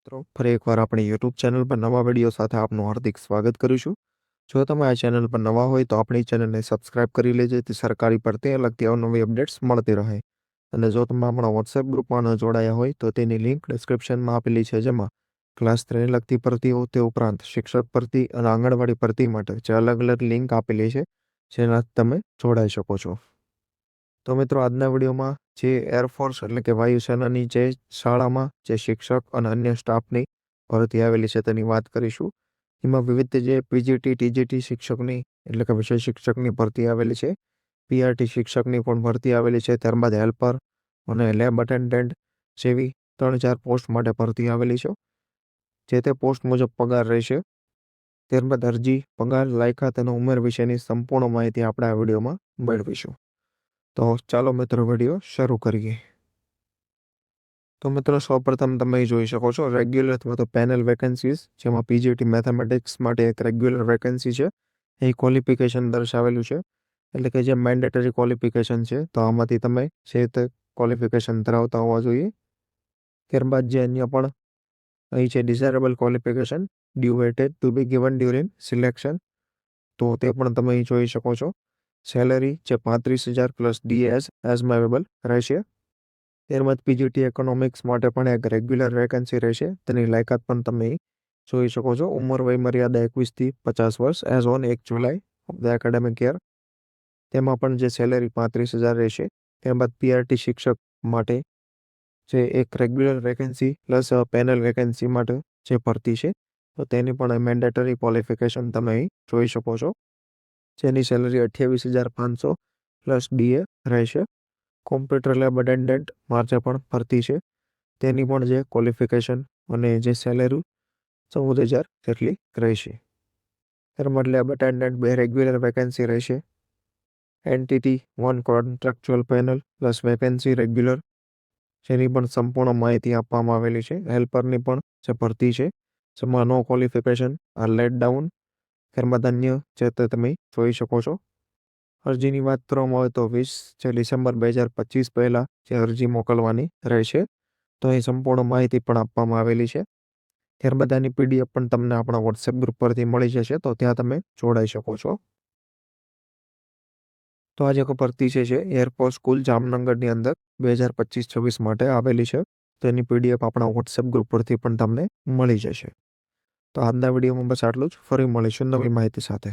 મિત્રો ફરી એકવાર આપણી યુટ્યુબ ચેનલ પર નવા વિડીયો સાથે આપનું હાર્દિક સ્વાગત કરું છું। જો તમે આ ચેનલ પર નવા હોય તો આપણી ચેનલને સબસ્ક્રાઇબ કરી લેજો જેથી સરકારી ભરતી લગતી અવનવી અપડેટ્સ મળતી રહે। અને જો તમે આપણા વોટ્સએપ ગ્રુપમાં ન જોડાયા હોય તો તેની લિંક ડિસ્ક્રિપ્શનમાં આપેલી છે, જેમાં ક્લાસ 3 લગતી ભરતીઓ તે ઉપરાંત શિક્ષક ભરતી અને આંગણવાડી ભરતી માટે જે અલગ અલગ લિંક આપેલી છે જેનાથી તમે જોડાઈ શકો છો। તો મિત્રો આજના વિડીયોમાં જે એરફોર્સ એટલે કે વાયુસેનાની જે શાળામાં જે શિક્ષક અને અન્ય સ્ટાફની ભરતી આવેલી છે તેની વાત કરીશું। એમાં વિવિધ જે પીજીટી ટીજીટી શિક્ષકની એટલે કે વિષય શિક્ષકની ભરતી આવેલી છે, પીઆરટી શિક્ષકની પણ ભરતી આવેલી છે, ત્યારબાદ હેલ્પર અને લેબ અટેન્ડન્ટ જેવી 3-4 પોસ્ટ માટે ભરતી આવેલી છે। જે તે પોસ્ટ મુજબ પગાર રહેશે, ત્યારબાદ અરજી, પગાર, લાયકાત અને ઉંમર વિશેની સંપૂર્ણ માહિતી આપણે આ વિડીયોમાં મેળવીશું। તો ચાલો મિત્રો વિડીયો શરૂ કરીએ। તો મિત્રો સૌપ્રથમ તમે જોઈ શકો છો રેગ્યુલર અથવા તો પેનલ વેકેન્સીઝ, જેમાં પીજીટી મેથેમેટિક્સ માટે એક રેગ્યુલર વેકેન્સી છે। એ ક્વોલિફિકેશન દર્શાવેલું છે, એટલે કે જે મેન્ડેટરી ક્વોલિફિકેશન છે તો આમાંથી તમે જે તે ક્વોલિફિકેશન ધરાવતા હોવા જોઈએ। ત્યારબાદ જે અન્ય પણ અહીં છે desirable qualification due weighted to be given during selection, તો તે પણ તમે અહીં જોઈ શકો છો। સેલરી જે 35,000 પ્લસ ડીએસ એઝ મેવેબલ રહેશે। ત્યારબાદ પીજીટી ઇકોનોમિક્સ માટે પણ એક રેગ્યુલર વેકેન્સી રહેશે, તેની લાયકાત પણ તમે જોઈ શકો છો। ઉંમર વય મર્યાદા 21 થી 50 વર્ષ as on 1 July of the academic year, તેમાં પણ જે સેલરી 35,000 રહેશે। ત્યારબાદ પીઆરટી શિક્ષક માટે જે એક regular vacancy plus panel vacancy માટે જે ભરતી છે તો તેની પણ મેન્ડેટરી ક્વોલિફિકેશન તમે અહીં જોઈ શકો છો, જેની સેલરી 28,500 પ્લસ ડીએ રહેશે। કોમ્પ્યુટર લેબ અટેન્ડન્ટ માટે પણ ભરતી છે, તેની પણ જે ક્વોલિફિકેશન અને જે સેલરી 14,000 જેટલી રહેશે। ત્યારબાદ લેબ અટેન્ડન્ટ 2 રેગ્યુલર વેકેન્સી રહેશે। એનટીટી 1 contractual panel plus vacancy regular, જેની પણ સંપૂર્ણ માહિતી આપવામાં આવેલી છે। હેલ્પરની પણ જે ભરતી છે જેમાં નો ક્વોલિફિકેશન આ લેટ ડાઉન, ત્યારબાદ અન્ય જે તે તમે જોઈ શકો છો। અરજીની વાત કરવામાં આવે તો 20 ડિસેમ્બર 2025 પહેલાં જે અરજી મોકલવાની રહેશે, તો એ સંપૂર્ણ માહિતી પણ આપવામાં આવેલી છે। ત્યારબાદ આની પીડીએફ પણ તમને આપણા વોટ્સએપ ગ્રુપ પરથી મળી જશે, તો ત્યાં તમે જોડાઈ શકો છો। તો આજે ભરતી છે એરફોર્સ સ્કૂલ જામનગરની અંદર 2025-26 માટે આવેલી છે, તો એની પીડીએફ આપણા વોટ્સએપ ગ્રુપ પરથી પણ તમને મળી જશે। તો આજના વિડીયોમાં બસ આટલું જ, ફરી મળીશું નવી માહિતી સાથે।